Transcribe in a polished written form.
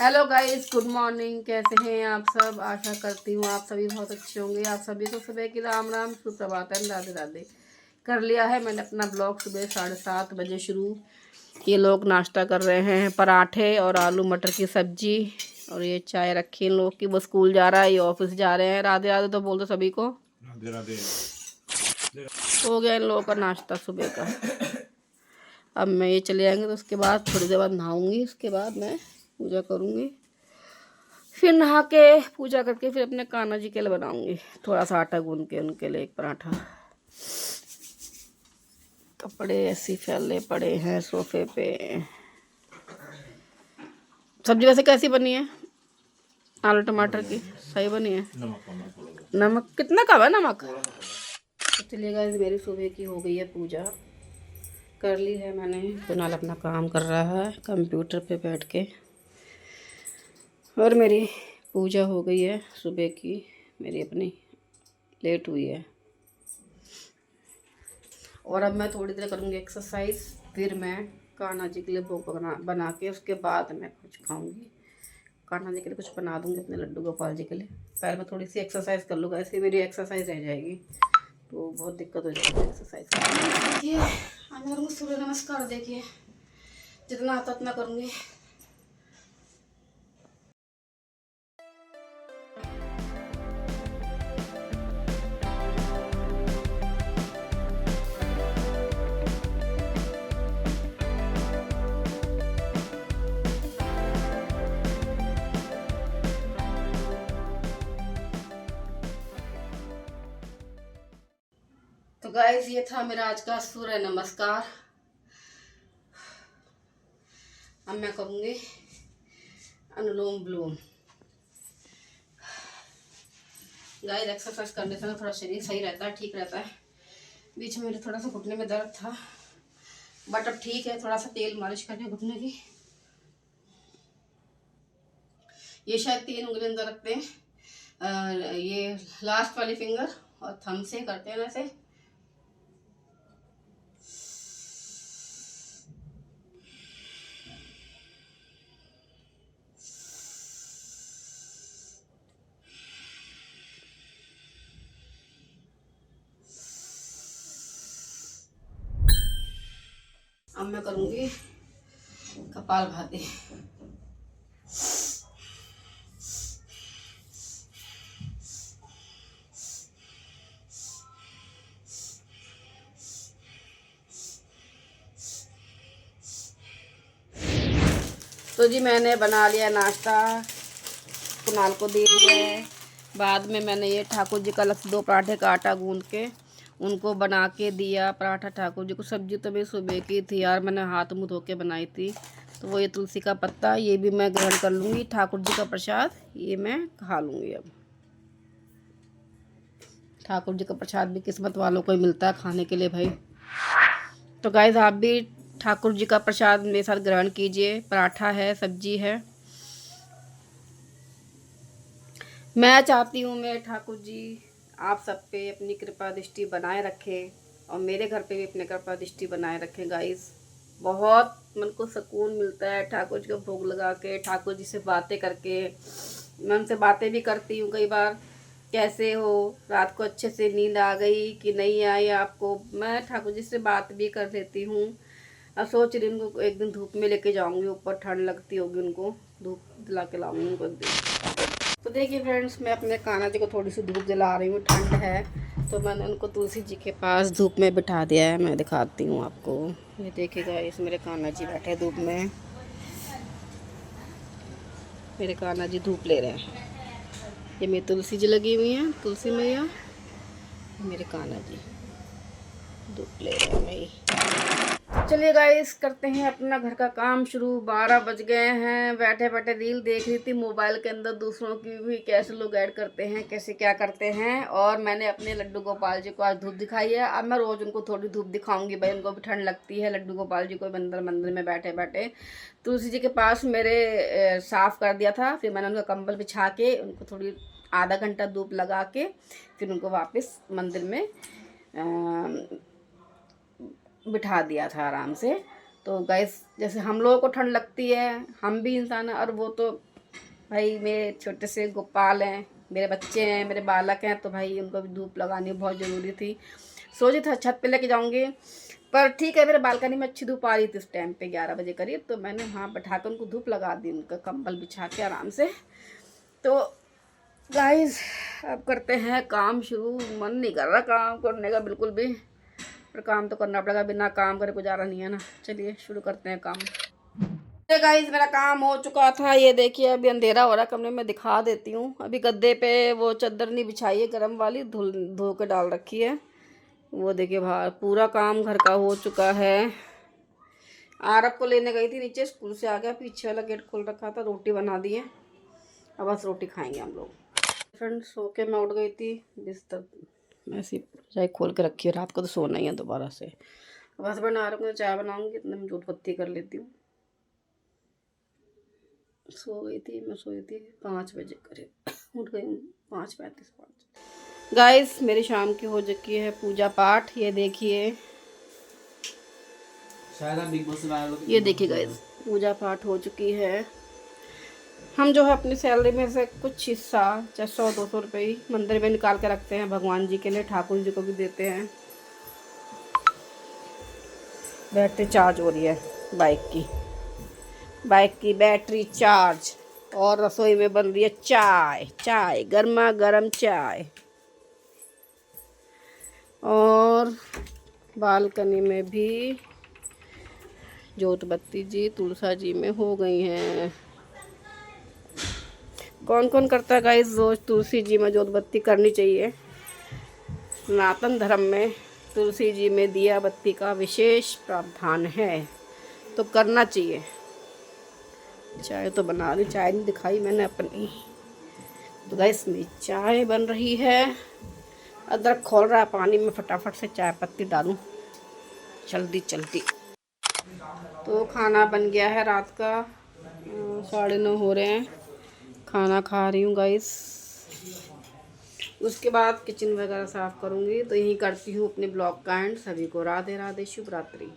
Hello guys, good morning. कैसे हैं आप सब? आशा करती हूँ आप सभी बहुत अच्छे होंगे। आप सभी को सुबह की राम राम, सुप्रभात है, राधे राधे। कर लिया है मैंने अपना ब्लॉग सुबह 7:30 बजे शुरू। ये लोग नाश्ता कर रहे हैं, पराठे और आलू मटर की सब्जी, और ये चाय रखी इन लोग की। वो स्कूल जा रहा है, ये ऑफिस जा रहे हैं। राधे राधे तो बोल दो सभी को। राधे राधे। हो गया इन लोगों का नाश्ता सुबह का। अब मैं ये चले जाएंगे तो उसके बाद थोड़ी देर बाद नहाऊंगी, उसके बाद मैं पूजा करूँगी। फिर नहा के पूजा करके फिर अपने कान्हा जी के लिए बनाऊंगी थोड़ा सा आटा गूंद के उनके लिए एक पराठा। कपड़े ऐसे फैले पड़े हैं सोफे पे। सब्जी वैसे कैसी बनी है? आलू टमाटर की सही बनी है। नमक कितना कम है नमक? तो चलिए गाइस, मेरी सुबह की हो गई है पूजा, कर ली है मैंने। कुणाल अपना काम कर रहा है कंप्यूटर पे बैठ के, और मेरी पूजा हो गई है सुबह की। मेरी अपनी लेट हुई है, और अब मैं थोड़ी देर करूँगी एक्सरसाइज। फिर मैं कान्हा जी के लिए भोग बना के उसके बाद मैं कुछ खाऊंगी। कान्हा जी के लिए कुछ बना दूंगी अपने लड्डू गोपाल जी के लिए। पहले मैं थोड़ी सी एक्सरसाइज कर लूँगा, ऐसे मेरी एक्सरसाइज रह जाएगी तो बहुत दिक्कत हो जाएगी एक्सरसाइज करने। देखिए आज मैं करूँगी सूर्य नमस्कार। देखिए जितना आता उतना करूँगी। तो गाइस, ये था मेरा आज का सूर्य नमस्कार। अब मैं करूँगी अनुलोम विलोम। गाइस, एक्सरसाइज करने से ना थोड़ा शरीर सही रहता है, ठीक रहता है। बीच में मेरे थोड़ा सा घुटने में दर्द था, बट अब ठीक है। थोड़ा सा तेल मालिश करके घुटने की। ये शायद 3 उंगली अंदर रखते हैं, ये लास्ट वाली फिंगर और थंब से करते हैं ऐसे। अब मैं करूँगी कपालभाति। तो जी मैंने बना लिया नाश्ता, कुणाल को दे दिया है। बाद में मैंने ये ठाकुर जी का अलग से 2 पराठे का आटा गूंद के उनको बना के दिया पराठा ठाकुर जी को। सब्जी तो मेरी सुबह की थी यार, मैंने हाथ मुँह धो के बनाई थी। तो वो ये तुलसी का पत्ता, ये भी मैं ग्रहण कर लूँगी। ठाकुर जी का प्रसाद ये मैं खा लूँगी। अब ठाकुर जी का प्रसाद भी किस्मत वालों को ही मिलता है खाने के लिए भाई। तो गाइस, आप भी ठाकुर जी का प्रसाद मेरे साथ ग्रहण कीजिए। पराठा है, सब्जी है। मैं चाहती हूँ मैं ठाकुर जी आप सब पे अपनी कृपा दृष्टि बनाए रखें, और मेरे घर पे भी अपनी कृपा दृष्टि बनाए रखें। गाइस, बहुत मन को सुकून मिलता है ठाकुर जी को भोग लगा के, ठाकुर जी से बातें करके। मैं उनसे बातें भी करती हूँ कई बार, कैसे हो, रात को अच्छे से नींद आ गई कि नहीं आई आपको। मैं ठाकुर जी से बात भी कर लेती हूँ। अब सोच रही हूँ उनको एक दिन धूप में लेके जाऊँगी, ऊपर ठंड लगती होगी, उनको धूप दिला के लाऊंगी उनको एक दिन। तो देखिए फ्रेंड्स, मैं अपने कान्हा जी को थोड़ी सी धूप जला रही हूँ, ठंड है तो मैंने उनको तुलसी जी के पास धूप में बिठा दिया है। मैं दिखाती हूँ आपको। ये देखिएगा, इस मेरे कान्हा जी बैठे धूप में। मेरे कान्हा जी धूप ले रहे हैं। ये मेरी तुलसी जी लगी हुई हैं, तुलसी मैया। मेरे कान्हा जी धूप ले रहे हैं भाई। चलिए गाइस, करते हैं अपना घर का काम शुरू। 12 बज गए हैं। बैठे बैठे रील देख रही थी मोबाइल के अंदर, दूसरों की भी कैसे लोग ऐड करते हैं, कैसे क्या करते हैं। और मैंने अपने लड्डू गोपाल जी को आज धूप दिखाई है। अब मैं रोज़ उनको थोड़ी धूप दिखाऊंगी भाई, उनको भी ठंड लगती है। लड्डू गोपाल जी को मंदिर में बैठे बैठे तुलसी जी के पास मेरे साफ़ कर दिया था। फिर मैंने उनका कंबल बिछा के उनको थोड़ी आधा घंटा धूप लगा के फिर उनको वापस मंदिर में बिठा दिया था आराम से। तो गैस, जैसे हम लोगों को ठंड लगती है, हम भी इंसान हैं, और वो तो भाई मेरे छोटे से गोपाल हैं, मेरे बच्चे हैं, मेरे बालक हैं, तो भाई उनको भी धूप लगानी बहुत ज़रूरी थी। सोची था छत पे लेके जाऊंगी, पर ठीक है, मेरे बालकनी में अच्छी धूप आ रही थी उस टाइम पे 11 बजे करीब, तो मैंने वहाँ बैठा कर उनको धूप लगा दी, उनका कंबल बिछा के आराम से। तो गाइस अब करते हैं काम शुरू। मन नहीं कर रहा काम करने का बिल्कुल भी, पर काम तो करना पड़ेगा, बिना काम करे गुजारा नहीं है ना। चलिए शुरू करते हैं काम। ये गाइस मेरा काम हो चुका था, ये देखिए अभी अंधेरा हो रहा है कमरे में, दिखा देती हूँ। अभी गद्दे पे वो चादर नहीं बिछाई है गर्म वाली, धो के डाल रखी है। वो देखिए बाहर पूरा काम घर का हो चुका है। आरब को लेने गई थी नीचे, स्कूल से आ गया, पीछे वाला गेट खोल रखा था, रोटी बना दी है, अब बस रोटी खाएंगे हम लोग। फ्रेंड्स सो के मैं उठ गई थी, बिस्तर ऐसी चाय खोल के रखी है, रात को तो सोना ही है दोबारा से। बस बना रहा हूँ, चाय बनाऊँगी, इतने में दूध पत्ती कर लेती हूँ। सो गई थी, मैं सोई थी 5 बजे करीब, उठ गई 5:35। गाइस मेरी शाम की हो चुकी है पूजा पाठ, ये देखिए, शायद आप बिग बॉस से ये देखिए गाइस पूजा पाठ हो चुकी है। हम जो है अपनी सैलरी में से कुछ हिस्सा, चाहे 100-200 रुपये ही मंदिर में निकाल के रखते हैं भगवान जी के लिए, ठाकुर जी को भी देते हैं। बैटरी चार्ज हो रही है बाइक की बैटरी चार्ज, और रसोई में बन रही है चाय गर्मा गर्म चाय, और बालकनी में भी जोत बत्ती जी तुलसा जी में हो गई हैं। कौन कौन करता है गाइस रोज तुलसी जी में जोत बत्ती करनी चाहिए। सनातन धर्म में तुलसी जी में दिया बत्ती का विशेष प्रावधान है, तो करना चाहिए। चाय तो बना रही, चाय नहीं दिखाई मैंने अपनी। तो गाइस मेरी चाय बन रही है, अदरक खोल रहा है पानी में, फटाफट से चाय पत्ती डालूं जल्दी। तो खाना बन गया है, रात का 9:30 हो रहे हैं, खाना खा रही हूँ गाइस। उसके बाद किचन वगैरह साफ़ करूँगी, तो यही करती हूँ अपने ब्लॉग का एंड। सभी को राधे राधे, शुभ रात्रि।